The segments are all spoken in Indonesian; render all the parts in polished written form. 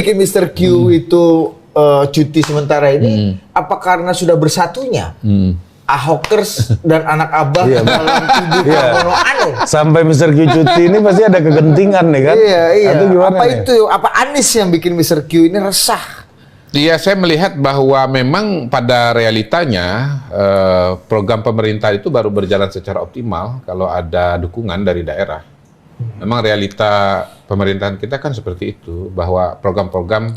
Bikin Mr. Q itu cuti sementara ini, apa karena sudah bersatunya Ahokers dan anak abah dalam tubuh Pramono anu? Sampai Mr. Q cuti ini pasti ada kegentingan nih kan? Iya. Atau gimana apa nih? itu? Apa Anies yang bikin Mr. Q ini resah? Iya, saya melihat bahwa memang pada realitanya program pemerintah itu baru berjalan secara optimal kalau ada dukungan dari daerah. Memang realita pemerintahan kita kan seperti itu, bahwa program-program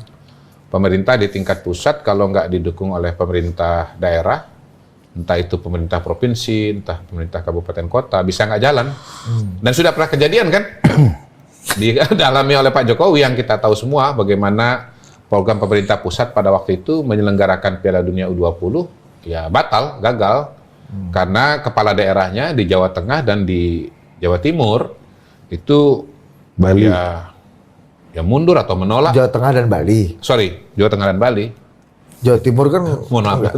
pemerintah di tingkat pusat kalau nggak didukung oleh pemerintah daerah, entah itu pemerintah provinsi, entah pemerintah kabupaten kota, bisa nggak jalan. Dan sudah pernah kejadian kan? Dialami oleh Pak Jokowi yang kita tahu semua bagaimana program pemerintah pusat pada waktu itu menyelenggarakan Piala Dunia U20, ya batal, gagal. Karena kepala daerahnya di Jawa Tengah dan di Jawa Timur itu Bali. Ya mundur atau menolak. Jawa Tengah dan Bali. Sorry, Jawa Tengah dan Bali. Jawa Timur kan Mohon maaf.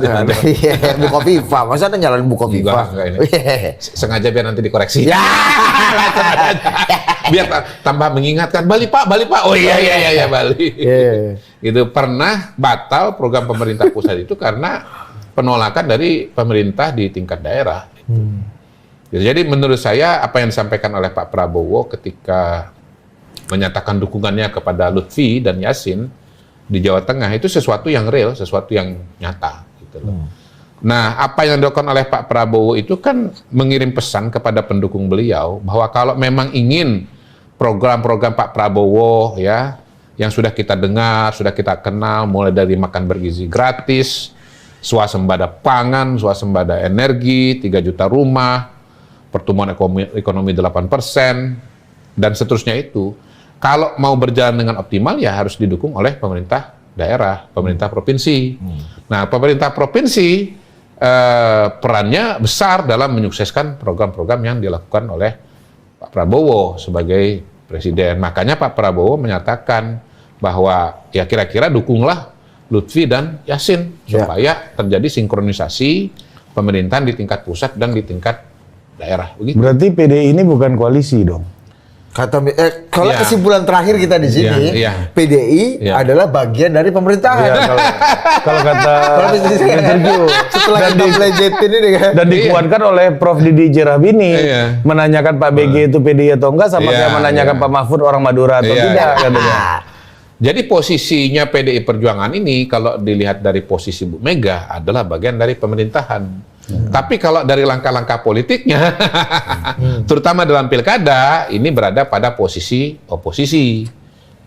Bukoviva, masa ada nyalain Bukoviva? Enggak ini. Sengaja biar nanti dikoreksi. Ya. Biar tambah mengingatkan, Bali Pak. Oh iya Bali. Itu pernah batal program pemerintah pusat itu karena penolakan dari pemerintah di tingkat daerah. Jadi menurut saya apa yang disampaikan oleh Pak Prabowo ketika menyatakan dukungannya kepada Lutfi dan Yasin di Jawa Tengah itu sesuatu yang real, sesuatu yang nyata. Gitu loh. Nah, apa yang dilakukan oleh Pak Prabowo itu kan mengirim pesan kepada pendukung beliau bahwa kalau memang ingin program-program Pak Prabowo ya yang sudah kita dengar, sudah kita kenal, mulai dari makan bergizi gratis, swasembada pangan, swasembada energi, 3 juta rumah, pertumbuhan ekonomi 8%, dan seterusnya itu, kalau mau berjalan dengan optimal ya harus didukung oleh pemerintah daerah, pemerintah provinsi. Nah, pemerintah provinsi perannya besar dalam menyukseskan program-program yang dilakukan oleh Pak Prabowo sebagai presiden. Makanya Pak Prabowo menyatakan bahwa ya kira-kira dukunglah Lutfi dan Yasin supaya terjadi sinkronisasi pemerintahan di tingkat pusat dan di tingkat daerah. Begitu. Berarti PDI ini bukan koalisi dong? Kata kalau kesimpulan terakhir kita di sini, PDI adalah bagian dari pemerintahan. Kalau kata Mr. Q, Setelah kita pelejetin ini kan. dan dikuatkan oleh Prof. Didi Jerabini menanyakan Pak BG itu PDI atau enggak, sama kayak menanyakan Pak Mahfud orang Madura atau tidak katanya. Jadi posisinya PDI Perjuangan ini kalau dilihat dari posisi Bu Mega adalah bagian dari pemerintahan. Tapi kalau dari langkah-langkah politiknya, terutama dalam pilkada, ini berada pada posisi oposisi.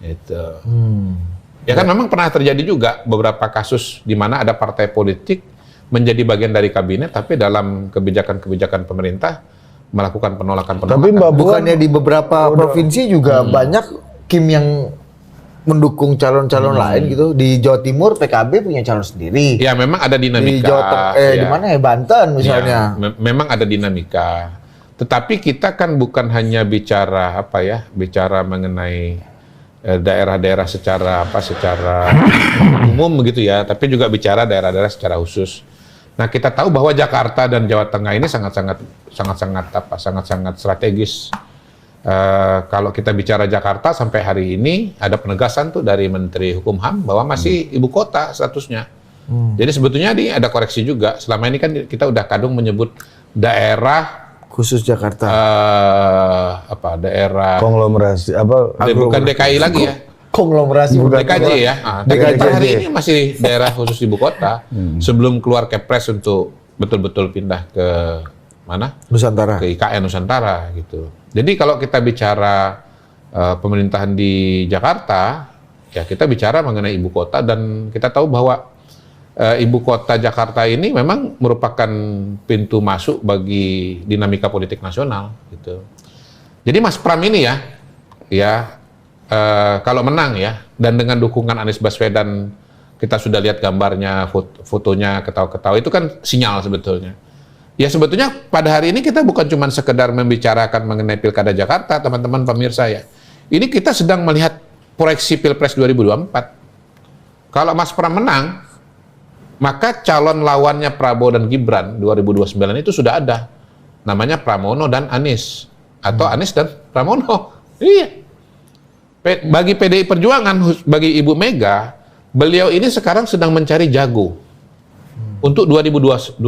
Gitu. Ya kan memang pernah terjadi juga beberapa kasus di mana ada partai politik menjadi bagian dari kabinet, tapi dalam kebijakan-kebijakan pemerintah melakukan penolakan-penolakan. Tapi Mbak Bukannya di beberapa provinsi juga banyak Kim yang mendukung calon-calon lain gitu. Di Jawa Timur PKB punya calon sendiri. Ya memang ada dinamika. Di Jawa di mana ya, Banten misalnya. Ya, memang ada dinamika. Tetapi kita kan bukan hanya bicara bicara mengenai daerah-daerah secara umum begitu ya, tapi juga bicara daerah-daerah secara khusus. Nah, kita tahu bahwa Jakarta dan Jawa Tengah ini sangat-sangat strategis. Kalau kita bicara Jakarta sampai hari ini ada penegasan tuh dari Menteri Hukum HAM bahwa masih ibu kota statusnya. Jadi sebetulnya ini ada koreksi juga. Selama ini kan kita udah kadung menyebut daerah khusus Jakarta. Daerah konglomerasi bukan DKI lagi ya. Konglomerasi DKJ ya. DKJ hari ini masih daerah khusus ibu kota sebelum keluar Kepres untuk betul-betul pindah ke mana? Nusantara. Ke IKN Nusantara gitu. Jadi kalau kita bicara pemerintahan di Jakarta, ya kita bicara mengenai ibu kota, dan kita tahu bahwa ibu kota Jakarta ini memang merupakan pintu masuk bagi dinamika politik nasional gitu. Jadi Mas Pram ini kalau menang ya, dan dengan dukungan Anies Baswedan, kita sudah lihat gambarnya, fotonya ketawa-ketawa, itu kan sinyal sebetulnya. Ya sebetulnya pada hari ini kita bukan cuma sekedar membicarakan mengenai Pilkada Jakarta, teman-teman pemirsa ya. Ini kita sedang melihat proyeksi Pilpres 2024. Kalau Mas Pram menang, maka calon lawannya Prabowo dan Gibran 2029 itu sudah ada. Namanya Pramono dan Anies. Atau Anies dan Pramono. Iya. Bagi PDI Perjuangan, bagi Ibu Mega, beliau ini sekarang sedang mencari jago untuk 2029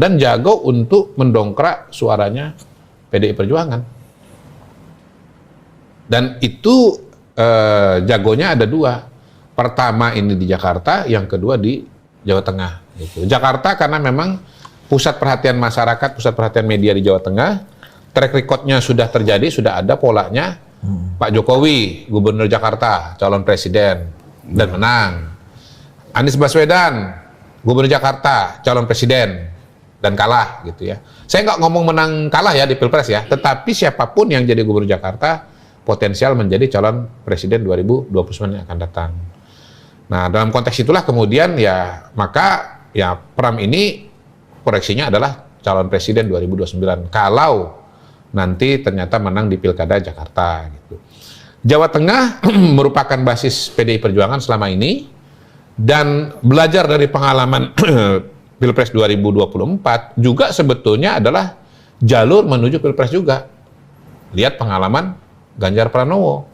dan jago untuk mendongkrak suaranya PDI Perjuangan. Dan itu jagonya ada 2. Pertama ini di Jakarta, yang kedua di Jawa Tengah. Gitu. Jakarta karena memang pusat perhatian masyarakat, pusat perhatian media di Jawa Tengah. Track record-nya sudah terjadi, sudah ada polanya. Pak Jokowi, Gubernur Jakarta, calon presiden dan menang. Anies Baswedan, Gubernur Jakarta, calon presiden dan kalah gitu ya. Saya nggak ngomong menang kalah ya di Pilpres ya, tetapi siapapun yang jadi Gubernur Jakarta potensial menjadi calon presiden 2029 yang akan datang. Nah, dalam konteks itulah kemudian ya maka ya Pram ini proyeksinya adalah calon presiden 2029 kalau nanti ternyata menang di Pilkada Jakarta gitu. Jawa Tengah merupakan basis PDI Perjuangan selama ini dan belajar dari pengalaman Pilpres 2024 juga sebetulnya adalah jalur menuju Pilpres juga. Lihat pengalaman Ganjar Pranowo.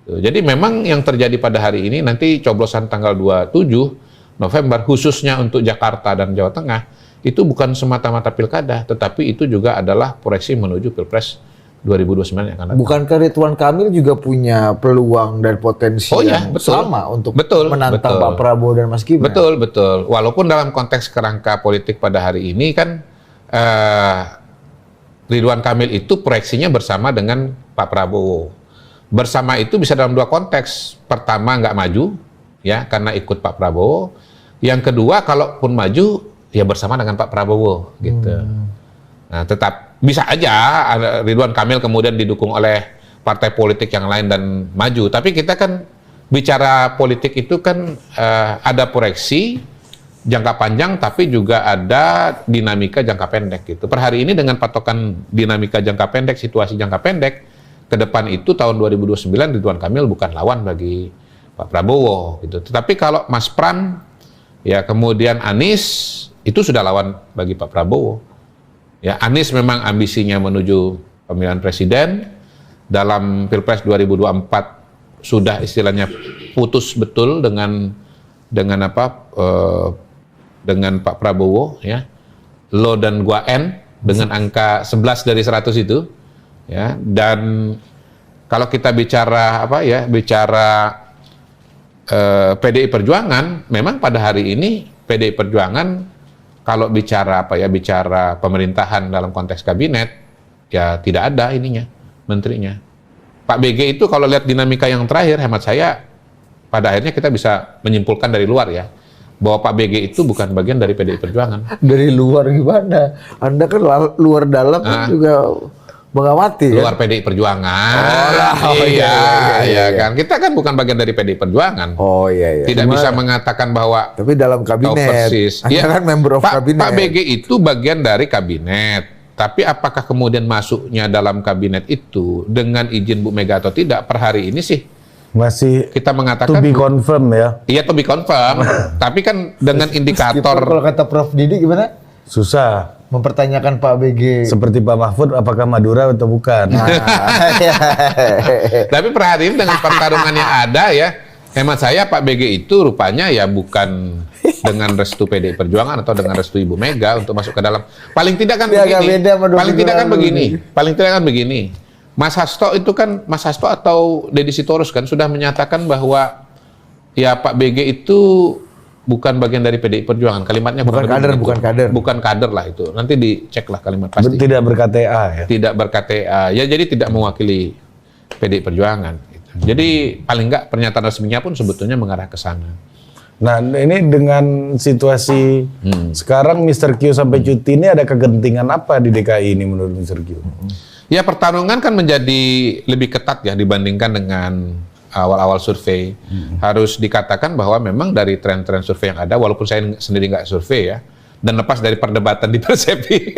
Jadi memang yang terjadi pada hari ini nanti coblosan tanggal 27 November khususnya untuk Jakarta dan Jawa Tengah itu bukan semata-mata pilkada, tetapi itu juga adalah proyeksi menuju Pilpres 2029 yang akan datang. Bukankah Ridwan Kamil juga punya peluang dan potensi yang sama untuk menantang Pak Prabowo dan Mas Gibran? Betul. Walaupun dalam konteks kerangka politik pada hari ini kan Ridwan Kamil itu proyeksinya bersama dengan Pak Prabowo. Bersama itu bisa dalam 2 konteks. Pertama nggak maju, ya karena ikut Pak Prabowo. Yang kedua, kalaupun maju, ya bersama dengan Pak Prabowo, gitu. Nah, tetap bisa aja Ridwan Kamil kemudian didukung oleh partai politik yang lain dan maju. Tapi kita kan bicara politik itu kan ada proyeksi jangka panjang, tapi juga ada dinamika jangka pendek, gitu. Per hari ini dengan patokan dinamika jangka pendek, situasi jangka pendek, ke depan itu tahun 2029 Ridwan Kamil bukan lawan bagi Pak Prabowo, gitu. Tetapi kalau Mas Pram, ya kemudian Anies, itu sudah lawan bagi Pak Prabowo. Ya, Anies memang ambisinya menuju pemilihan presiden. Dalam Pilpres 2024 sudah istilahnya putus betul dengan Pak Prabowo, ya. Lo dan gua N dengan angka 11 dari 100 itu, ya. Dan kalau kita bicara PDI Perjuangan, memang pada hari ini PDI Perjuangan kalau bicara pemerintahan dalam konteks kabinet, ya tidak ada menterinya. Pak BG itu kalau lihat dinamika yang terakhir, hemat saya, pada akhirnya kita bisa menyimpulkan dari luar ya, bahwa Pak BG itu bukan bagian dari PDI Perjuangan. Dari luar gimana? Anda kan luar dalam juga mengamati luar PDI Perjuangan. Iya kan. Kita kan bukan bagian dari PDI Perjuangan. Oh iya. Tidak bisa mengatakan bahwa tapi dalam kabinet. Anda kan member of kabinet. Pak BG itu bagian dari kabinet. Tapi apakah kemudian masuknya dalam kabinet itu dengan izin Bu Mega atau tidak? Per hari ini sih masih kita mengatakan to be confirm ya. Iya, to be confirm. Tapi kan dengan indikator kalau kata Prof Didi gimana? Susah mempertanyakan Pak BG. Seperti Pak Mahfud, apakah Madura atau bukan? Tapi per hari ini dengan pertarungan yang ada ya, hemat saya Pak BG itu rupanya ya bukan dengan restu PDI Perjuangan atau dengan restu Ibu Mega untuk masuk ke dalam. Paling tidak kan begini. Mas Hasto atau Deddy Sitorus kan sudah menyatakan bahwa ya Pak BG itu bukan bagian dari PDI Perjuangan. Kalimatnya bukan kader. Bukan kader lah itu. Nanti dicek lah kalimat pasti. Tidak ber-KTA ya? Tidak ber-KTA. Ya jadi tidak mewakili PDI Perjuangan. Gitu. Jadi paling enggak pernyataan resminya pun sebetulnya mengarah ke sana. Nah ini dengan situasi sekarang Mr. Q sampai cuti ini ada kegentingan apa di DKI ini menurut Mr. Q? Ya pertarungan kan menjadi lebih ketat ya dibandingkan dengan awal-awal survei. Harus dikatakan bahwa memang dari tren-tren survei yang ada, walaupun saya sendiri nggak survei ya, dan lepas dari perdebatan di Persepi.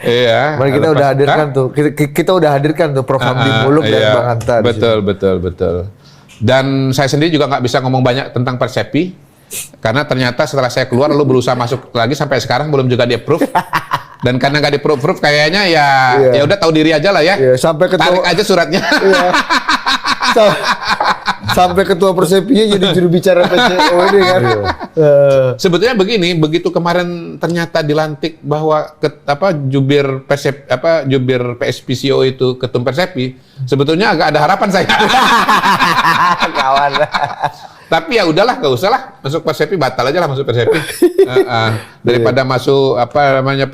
Iya. Kita udah hadirkan kita udah hadirkan tuh Prof Hamdi Muluk dan Bang Hanta. Betul. Dan saya sendiri juga nggak bisa ngomong banyak tentang Persepi, karena ternyata setelah saya keluar lalu berusaha masuk lagi sampai sekarang belum juga di approve. Dan karena nggak di-proof kayaknya ya udah tahu diri aja lah ya. Iya, sampai tarik aja suratnya. Iya. Sampai ketua Persepinya jadi juru bicara PCO ini kan. Sebetulnya begini, begitu kemarin ternyata dilantik bahwa jubir PSPCO itu ketum Persepi, sebetulnya agak ada harapan saya. Kawan. Tapi ya udahlah, nggak usah lah masuk Persepi, batal aja lah masuk Persepi. Daripada masuk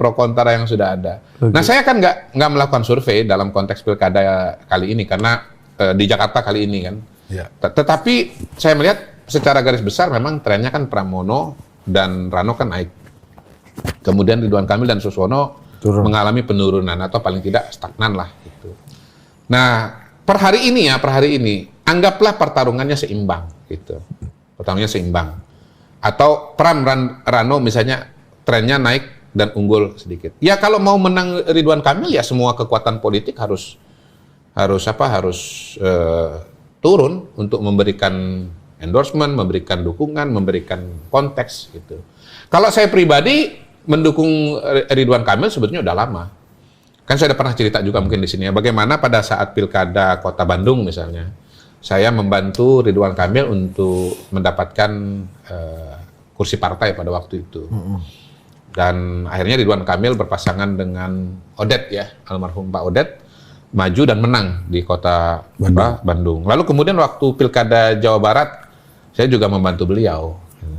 pro kontra yang sudah ada. Okay. Nah, saya kan nggak melakukan survei dalam konteks pilkada kali ini karena di Jakarta kali ini kan. Ya. Tetapi saya melihat secara garis besar memang trennya kan Pramono dan Rano kan naik. Kemudian Ridwan Kamil dan Suswono mengalami penurunan atau paling tidak stagnan lah gitu. Nah, per hari ini anggaplah pertarungannya seimbang gitu. Pertarungannya seimbang. Atau Rano misalnya trennya naik dan unggul sedikit. Ya kalau mau menang Ridwan Kamil ya semua kekuatan politik harus turun untuk memberikan endorsement, memberikan dukungan, memberikan konteks gitu. Kalau saya pribadi mendukung Ridwan Kamil sebetulnya udah lama. Kan saya udah pernah cerita juga mungkin di sini ya, bagaimana pada saat Pilkada Kota Bandung misalnya, saya membantu Ridwan Kamil untuk mendapatkan kursi partai pada waktu itu. Dan akhirnya Ridwan Kamil berpasangan dengan Odet ya, almarhum Pak Odet, maju dan menang di Kota Bandung. Lalu kemudian waktu Pilkada Jawa Barat, saya juga membantu beliau.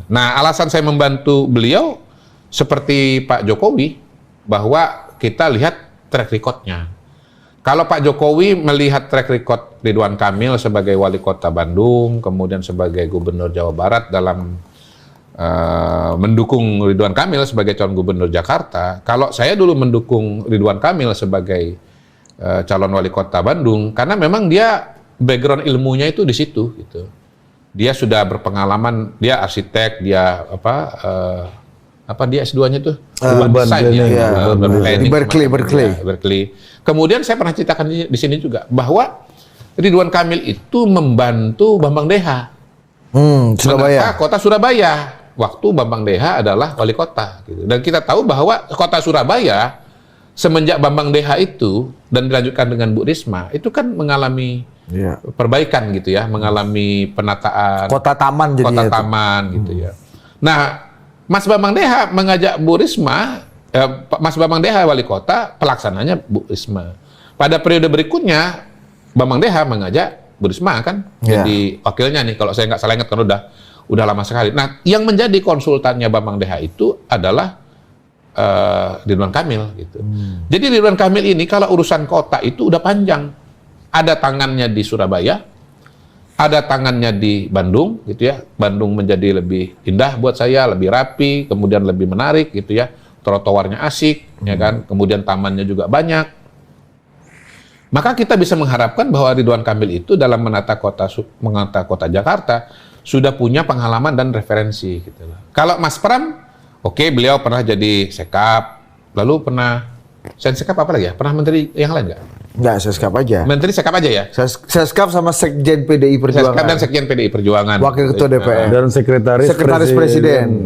Nah, alasan saya membantu beliau seperti Pak Jokowi, bahwa kita lihat track record-nya. Kalau Pak Jokowi melihat track record Ridwan Kamil sebagai wali kota Bandung, kemudian sebagai gubernur Jawa Barat dalam mendukung Ridwan Kamil sebagai calon gubernur Jakarta, kalau saya dulu mendukung Ridwan Kamil sebagai calon wali kota Bandung, karena memang dia background ilmunya itu di situ gitu. Dia sudah berpengalaman, dia arsitek, dia dia S2-nya tuh desain ya, di Berkeley. Kemudian saya pernah ceritakan di sini juga bahwa Ridwan Kamil itu membantu Bambang Deha Surabaya. Kota Surabaya waktu Bambang Deha adalah wali kota gitu. Dan kita tahu bahwa kota Surabaya semenjak Bambang Deha itu dan dilanjutkan dengan Bu Risma itu kan mengalami perbaikan gitu ya, mengalami penataan kota taman gitu ya. Nah, Mas Bambang Deha mengajak Bu Risma, Mas Bambang Deha wali kota, pelaksananya Bu Risma. Pada periode berikutnya Bambang Deha mengajak Bu Risma kan jadi wakilnya nih, kalau saya nggak salah ingat kan udah lama sekali. Nah, yang menjadi konsultannya Bambang Deha itu adalah Ridwan Kamil gitu. Jadi Ridwan Kamil ini kalau urusan kota itu udah panjang. Ada tangannya di Surabaya, ada tangannya di Bandung gitu ya. Bandung menjadi lebih indah buat saya, lebih rapi, kemudian lebih menarik gitu ya. Trotoarnya asik ya kan, kemudian tamannya juga banyak. Maka kita bisa mengharapkan bahwa Ridwan Kamil itu dalam menata kota Jakarta sudah punya pengalaman dan referensi gitu loh. Kalau Mas Pram, oke, beliau pernah jadi Sekap, lalu pernah Sekap apa lagi ya? Pernah menteri yang lain nggak? Nggak, Seskap aja. Menteri Sekap aja ya? Seskap sama Sekjen PDI Perjuangan. Seskap dan Sekjen PDI Perjuangan. Wakil Ketua DPR. Dan Sekretaris Presiden.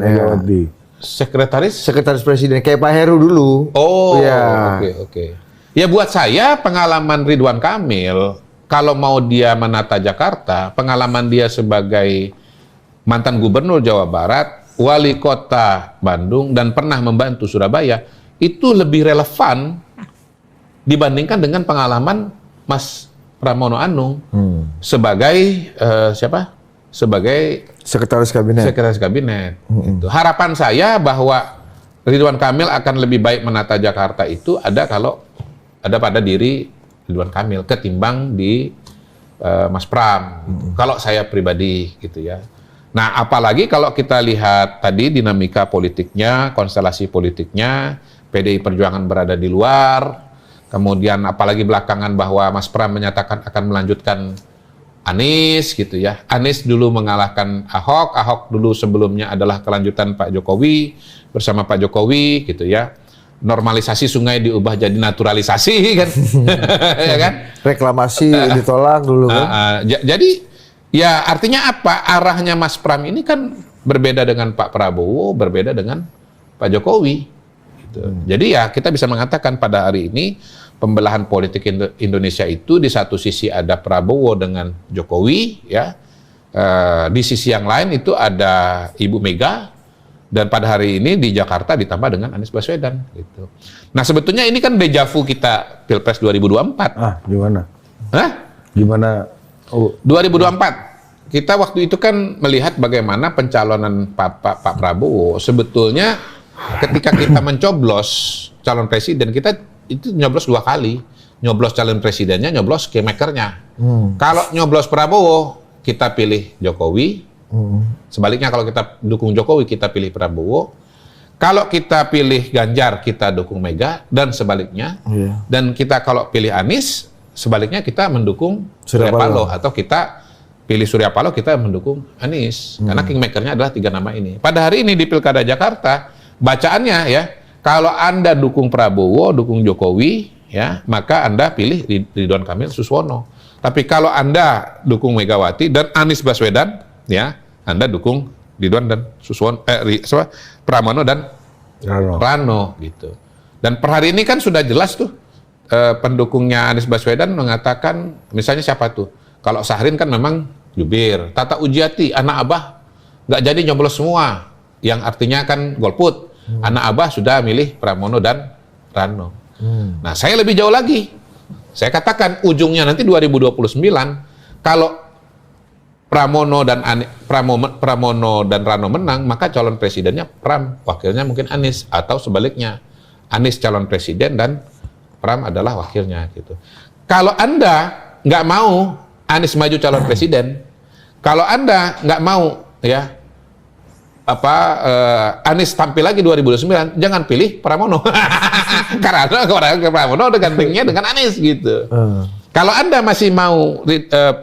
Sekretaris Presiden, kayak Pak Heru dulu. Oh, oke. Ya buat saya pengalaman Ridwan Kamil, kalau mau dia menata Jakarta, pengalaman dia sebagai mantan gubernur Jawa Barat, wali kota Bandung, dan pernah membantu Surabaya, itu lebih relevan dibandingkan dengan pengalaman Mas Pramono Anung sebagai sebagai Sekretaris Kabinet. Gitu. Harapan saya bahwa Ridwan Kamil akan lebih baik menata Jakarta itu kalau ada pada diri Ridwan Kamil ketimbang di Mas Pram. Kalau saya pribadi gitu ya. Nah, apalagi kalau kita lihat tadi dinamika politiknya, konstelasi politiknya, PDI Perjuangan berada di luar. Kemudian apalagi belakangan bahwa Mas Pram menyatakan akan melanjutkan Anies gitu ya. Anies dulu mengalahkan Ahok, Ahok dulu sebelumnya adalah kelanjutan Pak Jokowi, bersama Pak Jokowi gitu ya. Normalisasi sungai diubah jadi naturalisasi kan. Ya kan? Reklamasi ditolak dulu kan. Jadi ya artinya apa? Arahnya Mas Pram ini kan berbeda dengan Pak Prabowo, berbeda dengan Pak Jokowi. gitu. Jadi ya kita bisa mengatakan pada hari ini pembelahan politik Indonesia itu di satu sisi ada Prabowo dengan Jokowi, ya. Di sisi yang lain itu ada Ibu Mega, dan pada hari ini di Jakarta ditambah dengan Anies Baswedan gitu. Nah, sebetulnya ini kan dejavu kita Pilpres 2024. Gimana? Hah? Gimana? 2024. Kita waktu itu kan melihat bagaimana pencalonan Pak Prabowo sebetulnya ketika kita mencoblos calon presiden, kita itu nyoblos 2 kali. Nyoblos calon presidennya, nyoblos kingmakernya. Kalau nyoblos Prabowo, kita pilih Jokowi. Sebaliknya kalau kita dukung Jokowi, kita pilih Prabowo. Kalau kita pilih Ganjar, kita dukung Mega, dan sebaliknya. Dan kita kalau pilih Anies, sebaliknya kita mendukung Surya Paloh, atau kita pilih Surya Paloh, kita mendukung Anies. Karena kingmakernya adalah 3 nama ini. Pada hari ini di Pilkada Jakarta, bacaannya ya, kalau Anda dukung Prabowo, dukung Jokowi, ya, maka Anda pilih Ridwan Kamil Suswono. Tapi kalau Anda dukung Megawati dan Anies Baswedan, ya, Anda dukung Ridwan dan Suswono, Pramono dan Rano gitu. Dan per hari ini kan sudah jelas tuh, pendukungnya Anies Baswedan mengatakan, misalnya siapa tuh? Kalau Syahrin kan memang jubir, Tata Ujiati, anak Abah nggak jadi nyoblos semua, yang artinya kan golput. Anak Abah sudah milih Pramono dan Rano. Nah, saya lebih jauh lagi. Saya katakan ujungnya nanti 2029, kalau Pramono dan Rano menang, maka calon presidennya Pram, wakilnya mungkin Anies, atau sebaliknya, Anies calon presiden dan Pram adalah wakilnya gitu. Kalau Anda nggak mau Anies maju calon presiden, kalau Anda nggak mau ya Anies tampil lagi 2029, jangan pilih Pramono. Karena Pramono udah gantengnya dengan Anies gitu. Kalau Anda masih mau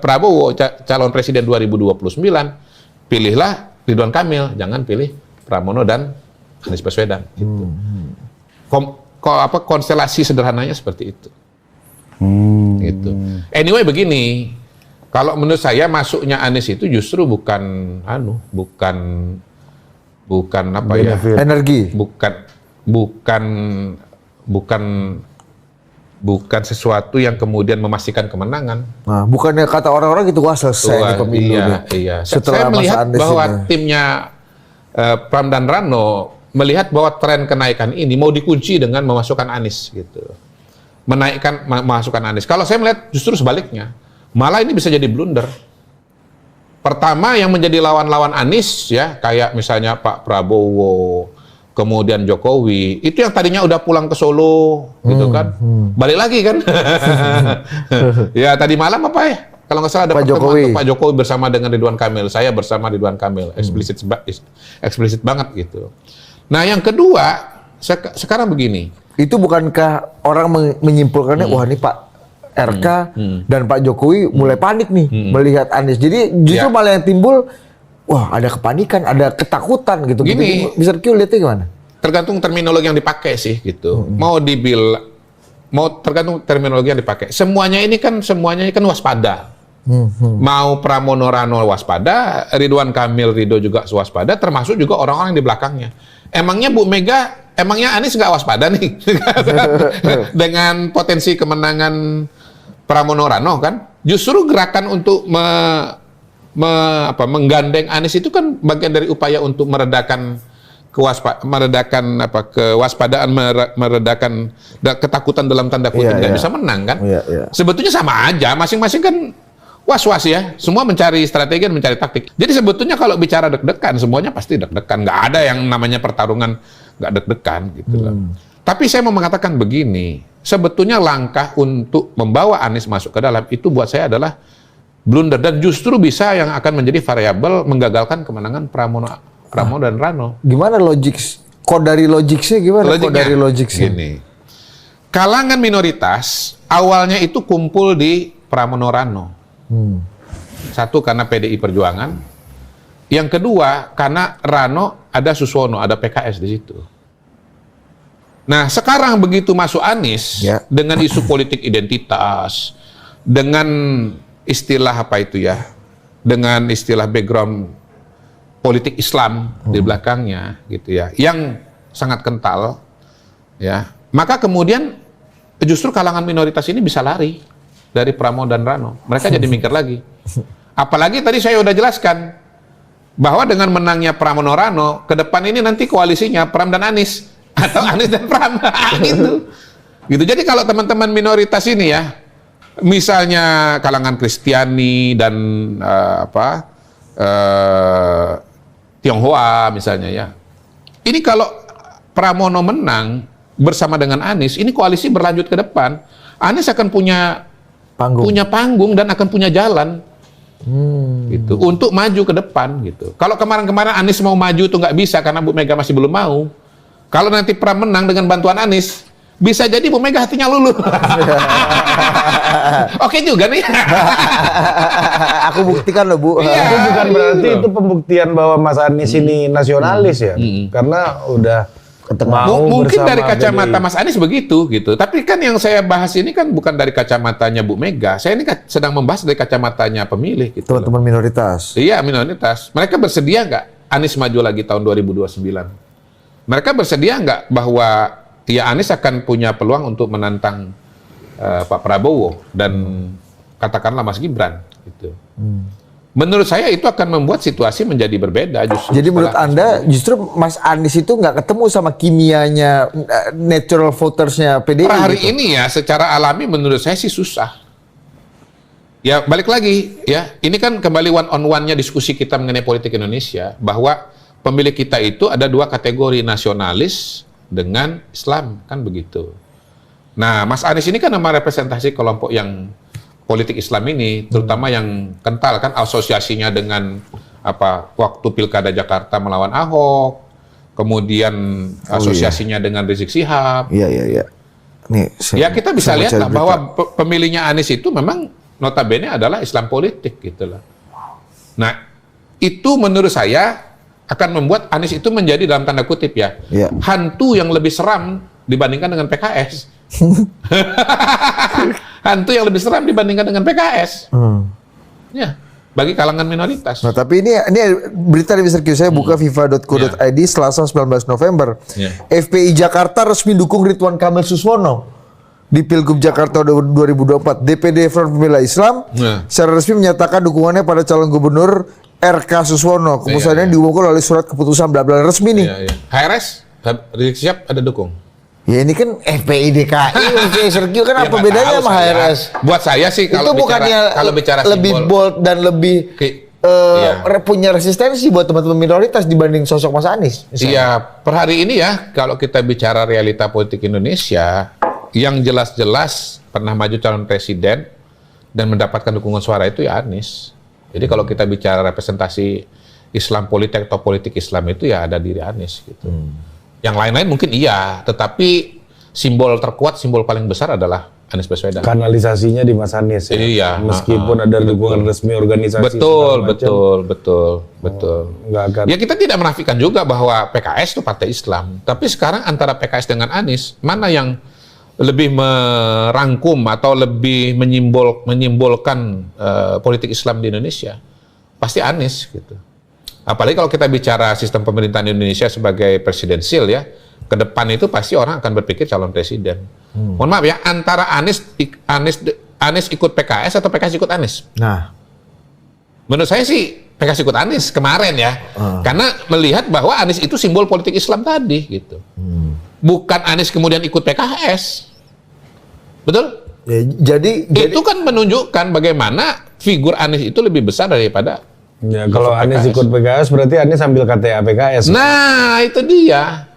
Prabowo calon presiden 2029, pilihlah Ridwan Kamil, jangan pilih Pramono dan Anies Baswedan gitu. Konstelasi sederhananya seperti itu. Gitu. Anyway begini, kalau menurut saya masuknya Anies itu justru bukan apa ya? Energi. Bukan sesuatu yang kemudian memastikan kemenangan. Nah, bukannya kata orang-orang gitu, wah selesai pemilu. Iya. Setelah saya melihat Anies bahwa ini, timnya Pram dan Rano melihat bahwa tren kenaikan ini mau dikunci dengan memasukkan Anies gitu. Memasukkan Anies. Kalau saya melihat justru sebaliknya. Malah ini bisa jadi blunder. Pertama yang menjadi lawan-lawan Anies ya, kayak misalnya Pak Prabowo, kemudian Jokowi, itu yang tadinya udah pulang ke Solo gitu kan. Balik lagi kan. Ya tadi malam apa ya? Kalau nggak salah ada pertemuan Pak Jokowi bersama dengan Ridwan Kamil, saya bersama Ridwan Kamil, eksplisit banget gitu. Nah yang kedua, sekarang begini. Itu bukankah orang menyimpulkannya, wah ini Pak RK dan Pak Jokowi mulai panik nih melihat Anies. Jadi justru malah yang timbul, wah ada kepanikan, ada ketakutan gitu. Gini, Mr. Q lihatnya gimana? Tergantung terminologi yang dipakai sih gitu. Mau tergantung terminologi yang dipakai. Semuanya ini kan waspada. Mau Pramono Rano waspada, Ridwan Kamil Ridho juga waspada, termasuk juga orang-orang yang di belakangnya. Emangnya Bu Mega, emangnya Anies nggak waspada nih dengan potensi kemenangan Pramono Rano kan? Justru gerakan untuk menggandeng Anies itu kan bagian dari upaya untuk meredakan kewaspadaan, meredakan ketakutan dalam tanda kutip tidak bisa menang kan? Sebetulnya sama aja, masing-masing kan was-was ya. Semua mencari strategi dan mencari taktik. Jadi sebetulnya kalau bicara deg-degan, semuanya pasti deg-degan. Nggak ada yang namanya pertarungan nggak deg-degan gitu loh. Tapi saya mau mengatakan begini, sebetulnya langkah untuk membawa Anies masuk ke dalam itu buat saya adalah blunder dan justru bisa yang akan menjadi variabel menggagalkan kemenangan Pramono dan Rano. Gimana dari logiknya gimana? Gini, kalangan minoritas awalnya itu kumpul di Pramono Rano. Satu karena PDI Perjuangan, yang kedua karena Rano ada Suswono, ada PKS di situ. Nah sekarang begitu masuk Anies dengan isu politik identitas, dengan istilah dengan istilah background politik Islam di belakangnya gitu ya, yang sangat kental. Ya, maka kemudian justru kalangan minoritas ini bisa lari dari Pramono dan Rano. Mereka jadi mikir lagi. Apalagi tadi saya udah jelaskan bahwa dengan menangnya Pramono Rano, ke depan ini nanti koalisinya Pram dan Anies atau Anies dan Pram gitu. Gitu. Jadi kalau teman-teman minoritas ini ya, misalnya kalangan Kristiani dan Tionghoa misalnya ya. Ini kalau Pramono menang bersama dengan Anies, ini koalisi berlanjut ke depan. Anies akan punya panggung dan akan punya jalan. Gitu untuk maju ke depan gitu. Kalau kemarin-kemarin Anies mau maju tuh nggak bisa karena Bu Mega masih belum mau. Kalau nanti Pram menang dengan bantuan Anies, bisa jadi Bu Mega hatinya luluh. Oke juga nih. Aku buktikan loh Bu. Itu bukan berarti itu pembuktian bahwa Mas Anies ini nasionalis ya, karena udah mungkin dari kacamata Mas Anies begitu gitu. Tapi kan yang saya bahas ini kan bukan dari kacamatanya Bu Mega. Saya ini sedang membahas dari kacamatanya pemilih gitu. Teman-teman minoritas. Iya, minoritas. Mereka bersedia nggak Anies maju lagi tahun 2029? Mereka bersedia nggak bahwa ya Anies akan punya peluang untuk menantang Pak Prabowo dan katakanlah Mas Gibran gitu. Menurut saya itu akan membuat situasi menjadi berbeda justru. Jadi menurut Anda justru Mas Anies itu nggak ketemu sama kimianya natural votersnya PDI? Per hari gitu? ini ya secara alami menurut saya sih susah. Ya balik lagi ya, ini kan kembali one on one-nya diskusi kita mengenai politik Indonesia bahwa pemilih kita itu ada dua kategori, nasionalis dengan Islam kan begitu. Nah Mas Anies ini kan nama representasi kelompok yang politik Islam ini, terutama yang kental kan asosiasinya dengan waktu Pilkada Jakarta melawan Ahok, kemudian asosiasinya dengan Rizik Syihab. Iya. Nih, ya kita bisa lihat lah bahwa pemilihnya Anies itu memang notabene adalah Islam politik gitu lah. Nah, itu menurut saya akan membuat Anies itu menjadi dalam tanda kutip ya, hantu yang lebih seram dibandingkan dengan PKS. Hantu yang lebih seram dibandingkan dengan PKS. Ya, bagi kalangan minoritas. Nah, tapi ini berita di Mr. Q, saya buka fifa.co.id Selasa 19 November. FPI Jakarta resmi dukung Ridwan Kamil Suswono di Pilgub Jakarta 2024. DPD Front Pembela Islam secara resmi menyatakan dukungannya pada calon gubernur RK Suswono. Keputusannya diumumkan oleh surat keputusan bla-bla resmi nih. HRS Rizik Syihab ada dukung. Ya ini kan FPI DKI, Mr. Q kan apa bedanya sama HRS? Buat saya sih kalau bicara lebih simbol, bold dan lebih punya resistensi buat teman-teman minoritas dibanding sosok Mas Anies. Iya, per hari ini ya kalau kita bicara realita politik Indonesia, yang jelas-jelas pernah maju calon presiden dan mendapatkan dukungan suara itu ya Anies. Jadi kalau kita bicara representasi Islam politik atau politik Islam itu ya ada diri Anies gitu. Yang lain-lain mungkin iya, tetapi simbol terkuat, simbol paling besar adalah Anies Baswedan. Kanalisasinya di Mas Anies ya. Iya. Meskipun ada dukungan resmi organisasi. Betul. Nggak akan. Ya kita tidak menafikan juga bahwa PKS itu partai Islam. Tapi sekarang antara PKS dengan Anies, mana yang lebih merangkum atau lebih menyimbolkan politik Islam di Indonesia? Pasti Anies gitu. Apalagi kalau kita bicara sistem pemerintahan Indonesia sebagai presidensial ya, ke depan itu pasti orang akan berpikir calon presiden. Mohon maaf ya, antara Anies ikut PKS atau PKS ikut Anies? Nah, menurut saya sih PKS ikut Anies kemarin ya, karena melihat bahwa Anies itu simbol politik Islam tadi gitu. Bukan Anies kemudian ikut PKS, betul? Ya, jadi itu kan menunjukkan bagaimana figur Anies itu lebih besar daripada. Ya, kalau Anies ikut PKS berarti Anies sambil KTA PKS. Nah, itu dia.